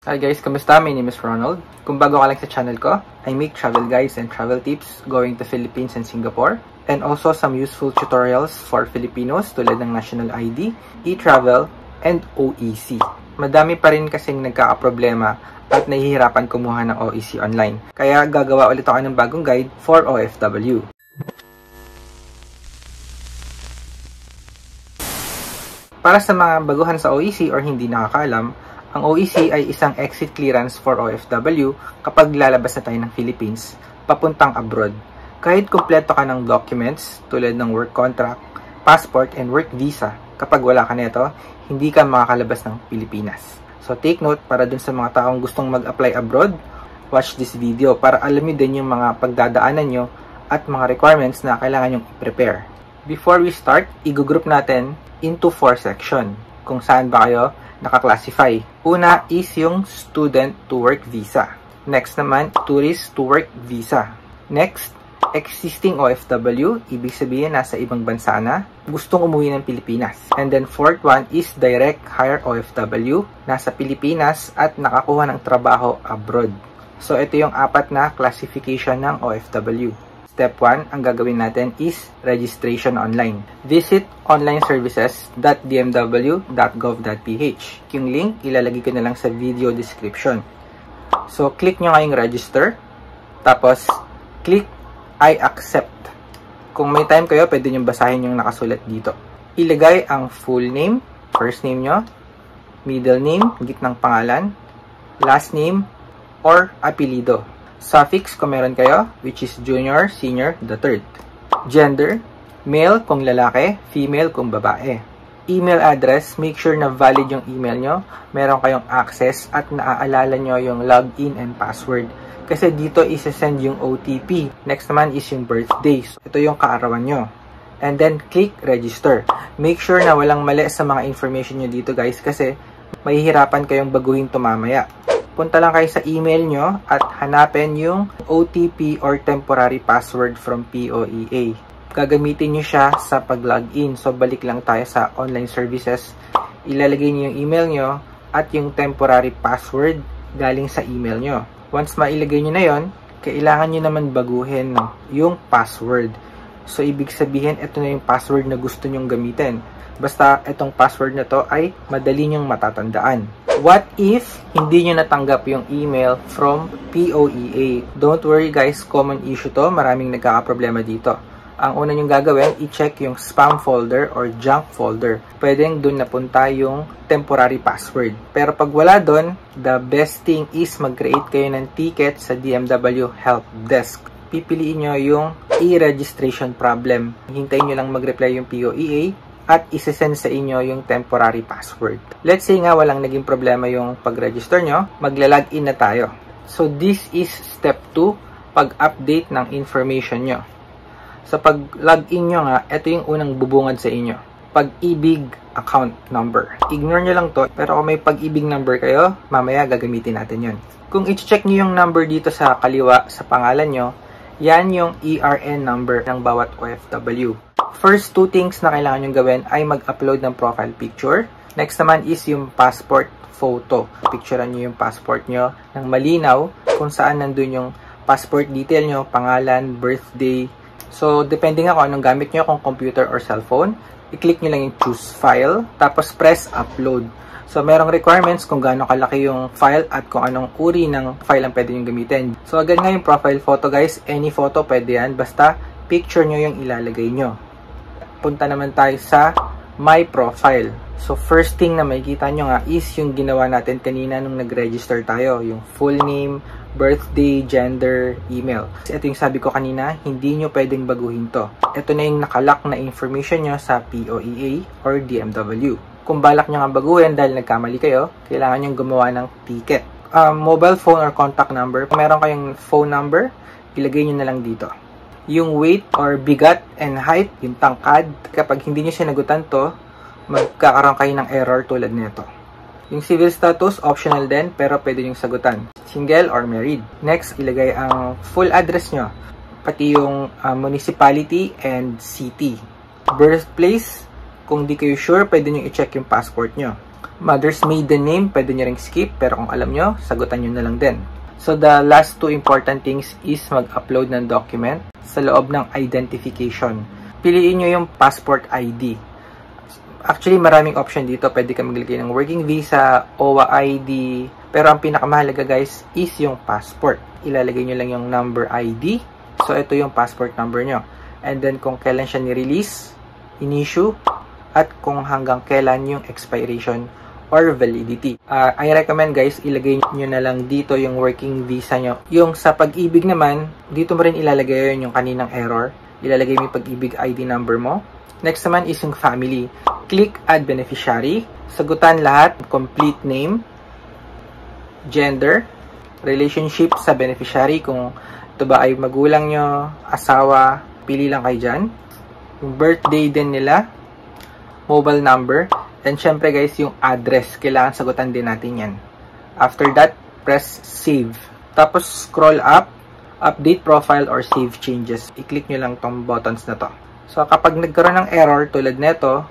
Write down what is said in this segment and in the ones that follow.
Hi guys, kamusta? My name is Ronald. Kung bago ka lang sa channel ko, I make travel guides and travel tips going to Philippines and Singapore, and also some useful tutorials for Filipinos tulad ng National ID, e-travel, and OEC. Madami pa rin kasing nagkakaproblema at nahihirapan kumuha ng OEC online. Kaya gagawa ulit ako ng bagong guide for OFW. Para sa mga baguhan sa OEC or hindi nakakaalam, ang OEC ay isang exit clearance for OFW kapag lalabas na tayo ng Philippines papuntang abroad. Kahit kumpleto ka ng documents tulad ng work contract, passport, and work visa, kapag wala ka nito, hindi ka makakalabas ng Pilipinas. So take note, para dun sa mga taong gustong mag-apply abroad, watch this video para alam nyo din yung mga pagdadaanan nyo at mga requirements na kailangan nyong i-prepare. Before we start, i-group natin into 4 section kung saan ba kayo naka-classify. Una is yung student to work visa. Next naman, tourist to work visa. Next, existing OFW, ibig sabihin nasa ibang bansa na, gustong umuwi ng Pilipinas. And then fourth one is direct hire OFW, nasa Pilipinas at nakakuha ng trabaho abroad. So ito yung 4 na classification ng OFW. Step 1, ang gagawin natin is registration online. Visit onlineservices.dmw.gov.ph. Yung link, ilalagay ko na lang sa video description. So, click nyo nga yung register. Tapos, click I accept. Kung may time kayo, pwede nyo basahin yung nakasulat dito. Ilagay ang full name, first name nyo, middle name, gitnang pangalan, last name, or apelido. Suffix kung meron kayo, which is junior, senior, the third. Gender, male kung lalaki, female kung babae. Email address, make sure na valid yung email nyo, meron kayong access at naaalala nyo yung login and password. Kasi dito isa-send yung OTP. Next naman is yung birthday. So, ito yung kaarawan nyo. And then, click register. Make sure na walang mali sa mga information nyo dito guys kasi mahihirapan kayong baguhin to mamaya. Punta lang kayo sa email nyo at hanapin yung OTP or temporary password from POEA. Gagamitin nyo siya sa pag-login. So, balik lang tayo sa online services. Ilalagay nyo yung email nyo at yung temporary password galing sa email nyo. Once mailagay nyo na yon, kailangan nyo naman baguhin yung password. So, ibig sabihin, ito na yung password na gusto nyong gamitin. Basta, itong password na to ay madali nyong matatandaan. What if hindi nyo natanggap yung email from POEA? Don't worry guys, common issue to. Maraming nagkakaproblema dito. Ang una nyong gagawin, i-check yung spam folder or junk folder. Pwedeng dun napunta yung temporary password. Pero pag wala dun, the best thing is mag-create kayo ng ticket sa DMW Help Desk. Pipiliin nyo yung e-registration problem. Hintayin nyo lang mag-reply yung POEA at isesend sa inyo yung temporary password. Let's say nga walang naging problema yung pag-register nyo, magla-login na tayo. So this is step 2, pag-update ng information nyo. Sa pag-login nyo nga, ito yung unang bubungad sa inyo. Pag-ibig account number. Ignore nyo lang to, pero kung may pag-ibig number kayo, mamaya gagamitin natin yun. Kung i-check nyo yung number dito sa kaliwa sa pangalan nyo, yan yung ERN number ng bawat OFW. First 2 things na kailangan nyo gawin ay mag-upload ng profile picture. Next naman is yung passport photo. Picturean nyo yung passport nyo ng malinaw kung saan nandun yung passport detail nyo, pangalan, birthday. So, depende nga kung anong gamit nyo, kung computer or cellphone. I-click nyo lang yung choose file, tapos press upload. So, merong requirements kung gaano kalaki yung file at kung anong uri ng file ang pwede nyo gamitin. So, agad nga yung profile photo guys. Any photo pwede yan, basta picture nyo yung ilalagay nyo. Punta naman tayo sa My Profile. So, first thing na makikita nyo nga is yung ginawa natin kanina nung nag-register tayo. Yung full name, birthday, gender, email. Ito yung sabi ko kanina, hindi nyo pwedeng baguhin to. Ito na yung nakalock na information nyo sa POEA or DMW. Kung balak nyo nga baguhin dahil nagkamali kayo, kailangan nyo gumawa ng ticket. Mobile phone or contact number. Kung meron kayong phone number, ilagay nyo na lang dito. Yung weight or bigat and height, yung tangkad, kapag hindi nyo sinagutan to, magkakaroon kayo ng error tulad nito. Yung civil status, optional din, pero pwede nyo sagutan. Single or married. Next, ilagay ang full address nyo, pati yung municipality and city. Birthplace, kung di kayo sure, pwede nyo i-check yung passport nyo. Mother's maiden name, pwede nyo ring skip, pero kung alam nyo, sagutan nyo na lang din. So, the last 2 important things is mag-upload ng document sa loob ng identification. Piliin nyo yung passport ID. Actually, maraming option dito. Pwede ka maglagay ng working visa, OWA ID, pero ang pinakamahalaga guys is yung passport. Ilalagay nyo lang yung number ID. So, ito yung passport number nyo. And then, kung kailan siya ni-release, in-issue, at kung hanggang kailan yung expiration or validity. I recommend guys, ilagay nyo na lang dito yung working visa nyo. Yung sa pag-ibig naman, dito mo rin ilalagay yung kaninang error. Ilalagay mo yung pag-ibig ID number mo. Next naman is yung family. Click add beneficiary. Sagutan lahat, complete name, gender, relationship sa beneficiary. Kung ito ba ay magulang nyo, asawa, pili lang kayo dyan. Yung birthday din nila, mobile number, and syempre guys, yung address, kailangan sagutan din natin yan. After that, press save. Tapos scroll up, update profile or save changes. I-click nyo lang tong buttons na to. So kapag nagkaroon ng error tulad nito,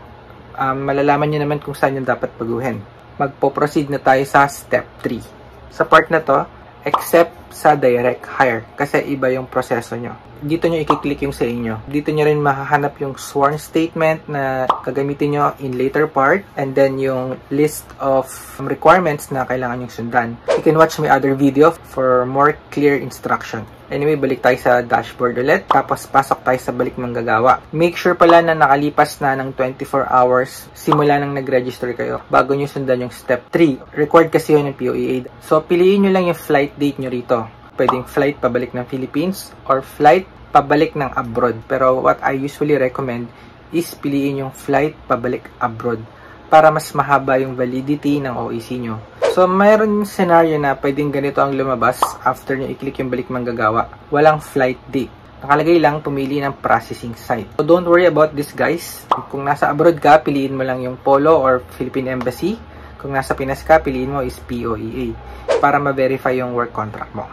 malalaman nyo naman kung saan yung dapat baguhin. Magpo-proceed na tayo sa step 3. Sa part na to, except sa direct hire, kasi iba yung proseso nyo. Dito nyo i-click yung sa inyo. Dito nyo rin mahahanap yung sworn statement na gagamitin nyo in later part, and then yung list of requirements na kailangan yung sundan. You can watch my other video for more clear instruction. Anyway, balik tayo sa dashboard ulit, tapos pasok tayo sa balik manggagawa. Make sure pala na nakalipas na ng 24 hours simula nang nag-register kayo bago nyo sundan yung step 3. Required kasi yun ng POEA. So, piliin nyo lang yung flight date nyo rito. Pwedeng flight pabalik ng Philippines or flight pabalik ng abroad. Pero what I usually recommend is piliin yung flight pabalik abroad para mas mahaba yung validity ng OEC nyo. So, mayroon scenario na pwedeng ganito ang lumabas after nyo i-click yung balik manggagawa. Walang flight date. Nakalagay lang, pumili ng processing site. So, don't worry about this guys. Kung nasa abroad ka, piliin mo lang yung Polo or Philippine Embassy. Kung nasa Pinas ka, piliin mo is POEA para ma-verify yung work contract mo.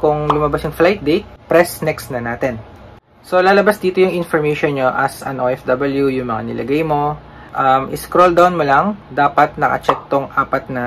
Kung lumabas yung flight date, press next na natin. So, lalabas dito yung information nyo as an OFW, yung mga nilagay mo. Scroll down mo lang, dapat naka-check tong 4 na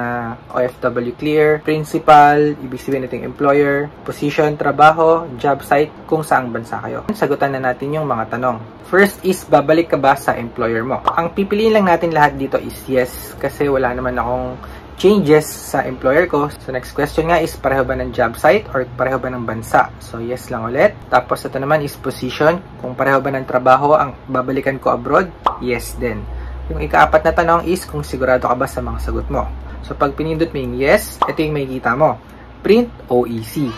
OFW clear, principal, ibig sabihin natin employer, position, trabaho, job site, kung saang bansa kayo. Sagutan na natin yung mga tanong. First is, babalik ka ba sa employer mo? Ang pipiliin lang natin lahat dito is yes, kasi wala naman akong changes sa employer ko. So, next question nga is, pareho ba ng job site or pareho ba ng bansa? So, yes lang ulit. Tapos, ito naman is position. Kung pareho ba ng trabaho ang babalikan ko abroad? Yes din. Yung ika-4 na tanong is kung sigurado ka ba sa mga sagot mo. So, pag pinindot mo yung yes, ito yung makikita mo. Print OEC.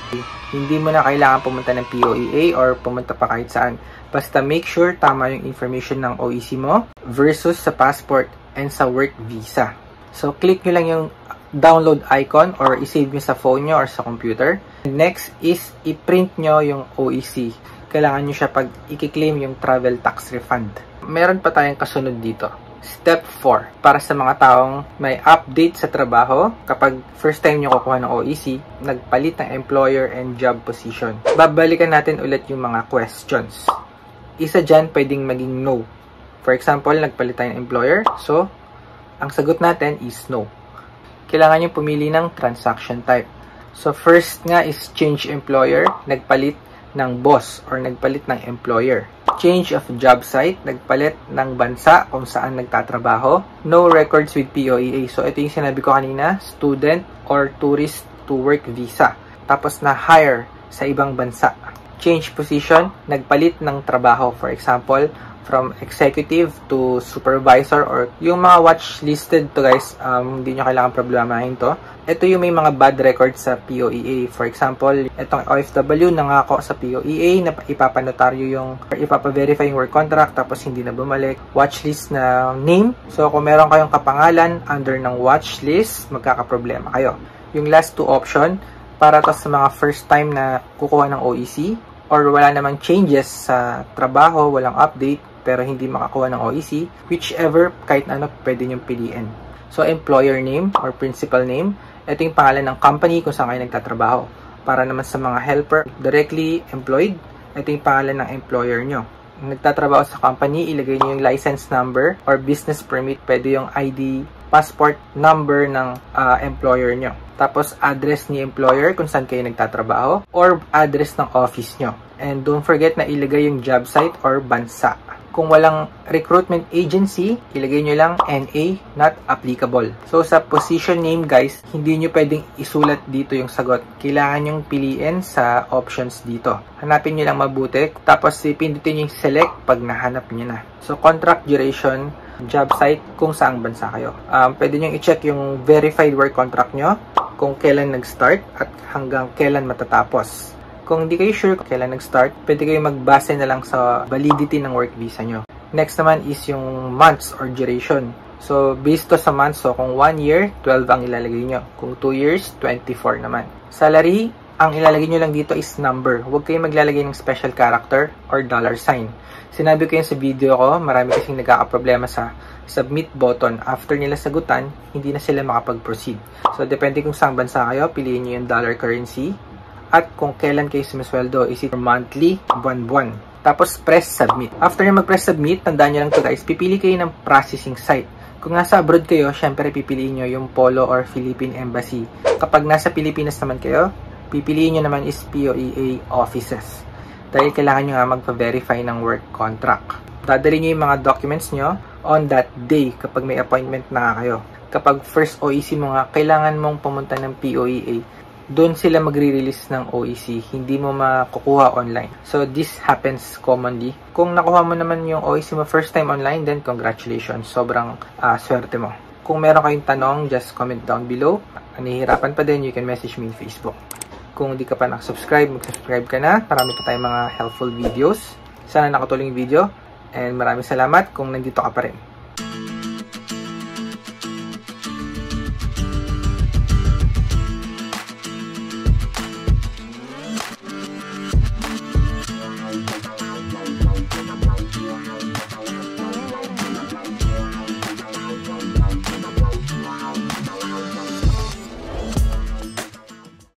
Hindi mo na kailangan pumunta ng POEA or pumunta pa kahit saan. Basta make sure tama yung information ng OEC mo versus sa passport and sa work visa. So, click nyo lang yung download icon or isave nyo sa phone nyo or sa computer. Next is, i-print nyo yung OEC. Kailangan nyo siya pag i-claim yung travel tax refund. Meron pa tayong kasunod dito. Step 4. Para sa mga taong may update sa trabaho, kapag first time nyo kukuha ng OEC, nagpalit ng employer and job position. Babalikan natin ulit yung mga questions. Isa dyan pwedeng maging no. For example, nagpalit tayo ng employer. So, ang sagot natin is no. Kailangan nyo pumili ng transaction type. So, first nga is change employer, nagpalit ng boss or nagpalit ng employer. Change of job site, nagpalit ng bansa kung saan nagtatrabaho. No records with POEA. So, ito yung sinabi ko kanina, student or tourist to work visa. Tapos na hire sa ibang bansa. Change position, nagpalit ng trabaho. For example, from executive to supervisor or yung mga watch listed to guys, hindi nyo kailangan problemahin to. Ito yung may mga bad records sa POEA. For example, itong OFW nangako sa POEA na ipapanotaryo yung or ipapaverify yung work contract tapos hindi na bumalik. Watchlist na name. So, kung meron kayong kapangalan under ng watchlist, magkakaproblema kayo. Yung last 2 option, para to sa mga first time na kukuha ng OEC or wala namang changes sa trabaho, walang update, pero hindi makakuha ng OEC, whichever, kahit ano, pwede nyo piliin. So, employer name or principal name, ito yung pangalan ng company kung saan kayo nagtatrabaho. Para naman sa mga helper, directly employed, ito yung pangalan ng employer nyo. Nagtatrabaho sa company, ilagay nyo yung license number or business permit, pwede yung ID passport number ng employer nyo. Tapos, address ni employer kung saan kayo nagtatrabaho or address ng office nyo. And don't forget na ilagay yung job site or bansa. Kung walang recruitment agency, ilagay nyo lang NA, not applicable. So, sa position name, guys, hindi nyo pwedeng isulat dito yung sagot. Kailangan nyong piliin sa options dito. Hanapin nyo lang mabuti. Tapos, pindutin nyo yung select pag nahanap nyo na. So, contract duration, job site, kung saang bansa kayo. Pwede nyo i-check yung verified work contract nyo, kung kailan nag-start at hanggang kailan matatapos. Kung hindi kayo sure kung kailan nag-start, pwede kayo magbase na lang sa validity ng work visa nyo. Next naman is yung months or duration. So, based to sa months, so kung 1 year, 12 ang ilalagay nyo. Kung 2 years, 24 naman. Salary, ang ilalagay nyo lang dito is number. Huwag kayo maglalagay ng special character or $sign. Sinabi ko yun sa video ko, marami kasing nagkakaproblema sa submit button. After nila sagutan, hindi na sila makapag-proceed. So, depende kung saan bansa kayo, piliin nyo yung dollar currency. At kung kailan kayo sumisweldo, is it monthly, buwan-buwan. Tapos, press submit. After nyo mag-press submit, tandaan nyo lang to guys, pipili kayo ng processing site. Kung nasa abroad kayo, syempre pipiliin nyo yung Polo or Philippine Embassy. Kapag nasa Pilipinas naman kayo, pipiliin nyo naman is POEA offices. Dahil kailangan nyo nga magpa-verify ng work contract. Dadali nyo yung mga documents nyo on that day kapag may appointment na kayo. Kapag first OEC mo nga, kailangan mong pumunta ng POEA. Doon sila magre-release ng OEC, hindi mo makukuha online. So, this happens commonly. Kung nakuha mo naman yung OEC mo first time online, then congratulations. Sobrang swerte mo. Kung meron kayong tanong, just comment down below. Nahihirapan pa din, you can message me in Facebook. Kung hindi ka pa nakasubscribe, mag-subscribe ka na. Marami pa tayong mga helpful videos. Sana nakatulong yung video. And maraming salamat kung nandito ka pa rin.